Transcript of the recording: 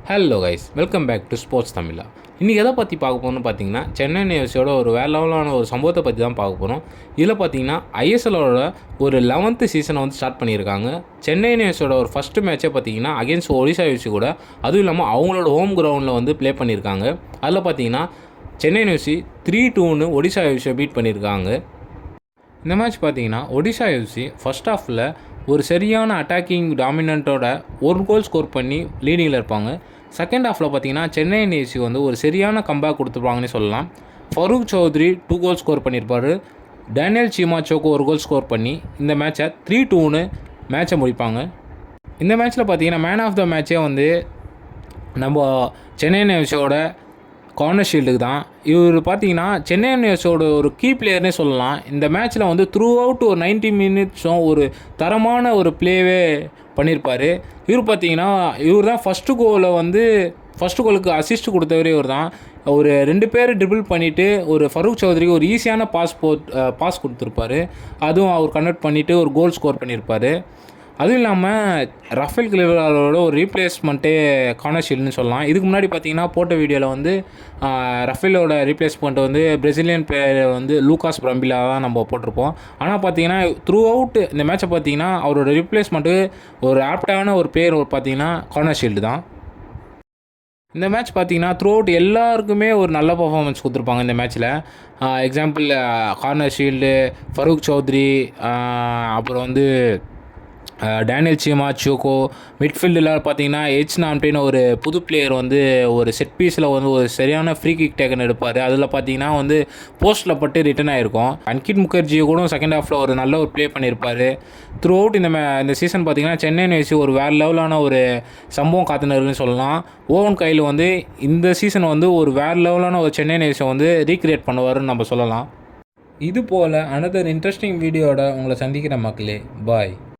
Hello guys, welcome back to sports Tamizha. இன்றைக்கி எதை பற்றி பார்க்க போகணும்னு பார்த்தீங்கன்னா, சென்னை எஃப்சியோட ஒரு வேறு லெவலான ஒரு சம்பவத்தை பற்றி தான் பார்க்க போகிறோம். இதில் பார்த்தீங்கன்னா ஐஎஸ்எல்லோட ஒரு 11th சீசனை வந்து ஸ்டார்ட் பண்ணியிருக்காங்க. சென்னை எஃப்சியோட ஒரு ஃபஸ்ட்டு மேட்சே பார்த்தீங்கன்னா அகேன்ஸ்ட் ஒடிசா எஃப்சி கூட, அதுவும் இல்லாமல் அவங்களோட ஹோம் கிரவுண்டில் வந்து ப்ளே பண்ணியிருக்காங்க. அதில் பார்த்தீங்கன்னா சென்னை எஃப்சி 3-2 ஒடிசா எஃப்சியை பீட் பண்ணியிருக்காங்க. இந்த மேட்ச் பார்த்தீங்கன்னா ஒடிசா எஃப்சி ஃபஸ்ட் ஹாஃபில் ஒரு சரியான அட்டாக்கிங் டாமினண்ட்டோட ஒரு கோல் ஸ்கோர் பண்ணி லீடிங்கில் இருப்பாங்க. செகண்ட் ஹாஃபில் பார்த்தீங்கன்னா சென்னை எஃப்சி வந்து ஒரு சரியான கம்பேக் கொடுத்துருப்பாங்கன்னு சொல்லலாம். ஃபரூக் சௌத்ரி 2 கோல் ஸ்கோர் பண்ணியிருப்பார். டேனியல் சீமாச்சோக்கு ஒரு கோல் ஸ்கோர் பண்ணி இந்த மேட்சை 3-2 மேட்சை முடிப்பாங்க. இந்த மேட்ச்சில் பார்த்தீங்கன்னா மேன் ஆஃப் த மேட்சே வந்து நம்ம சென்னை எஃப்சியோட கார்னர் ஷீல்டுக்கு தான். இவர் பார்த்தீங்கன்னா சென்னை எஃப்சியோட ஒரு கீ பிளேயர்னே சொல்லலாம். இந்த மேட்ச்சில் வந்து த்ரூ அவுட் ஒரு 90 மினிட்ஸும் ஒரு தரமான ஒரு ப்ளேவே பண்ணியிருப்பார். இவர் பார்த்தீங்கன்னா இவர் தான் ஃபஸ்ட்டு கோலுக்கு அசிஸ்ட் கொடுத்தவரே இவர் தான். ஒரு 2 பேர் ட்ரிபிள் பண்ணிவிட்டு ஒரு ஃபரூக் சௌத்ரிக்கு ஒரு ஈஸியான பாஸ் கொடுத்துருப்பாரு. அதுவும் அவர் கன்வெர்ட் பண்ணிவிட்டு ஒரு கோல் ஸ்கோர் பண்ணியிருப்பார். அதுவும் இல்லாமல் ரஃபேல் கிளிவரோட ஒரு ரீப்ளேஸ்மெண்ட்டே கார்னர் ஷீல்டுன்னு சொல்லலாம். இதுக்கு முன்னாடி பார்த்தீங்கன்னா போட்ட வீடியோவில் வந்து ரஃபேலோட ரீப்ளேஸ்மெண்ட் வந்து பிரசிலியன் பிளேயர் வந்து லூகாஸ் பிரம்பிலா தான் நம்ம போட்டிருப்போம். ஆனால் பார்த்தீங்கன்னா த்ரூ அவுட் இந்த மேட்சை பார்த்தீங்கன்னா அவரோட ரீப்ளேஸ்மெண்ட்டு ஒரு ஆப்டான ஒரு பிளேயர் பார்த்தீங்கன்னா கார்னர் ஷீல்டு தான். இந்த மேட்ச் பார்த்தீங்கன்னா த்ரூ அவுட் எல்லாருக்குமே ஒரு நல்ல பர்ஃபார்மன்ஸ் கொடுத்துருப்பாங்க இந்த மேட்ச்சில். எக்ஸாம்பிள் கார்னர் ஷீல்டு, ஃபரூக் சௌத்ரி, அப்புறம் வந்து டேனியல் சீமாச்சோக்கோ. மிட்ஃபீல்டில் பார்த்தீங்கன்னா நாம்டேன்னு ஒரு புது பிளேயர் வந்து ஒரு செட் பீஸில் வந்து ஒரு சரியான ஃப்ரீ கிக் டேக்கன் எடுப்பார். அதில் பார்த்தீங்கன்னா வந்து போஸ்ட்டில் பட்டு ரிட்டன் ஆகிருக்கும். அன்கிட் முகர்ஜியை கூட செகண்ட் ஹாஃபில் ஒரு நல்ல ஒரு ப்ளே பண்ணியிருப்பார். த்ரூ அவுட் இந்த சீசன் பார்த்தீங்கன்னா சென்னை எஃப்சி ஒரு வேறு லெவலான ஒரு சம்பவம் காத்துனருன்னு சொல்லலாம். ஓவன் கையில் வந்து இந்த சீசன் வந்து ஒரு வேறு லெவலான ஒரு சென்னை எஃப்சியை வந்து ரீக்ரியேட் பண்ணுவாருன்னு நம்ம சொல்லலாம். இது போல் அனதர் இன்ட்ரெஸ்டிங் வீடியோட உங்களை சந்திக்கிற மக்களே, பாய்.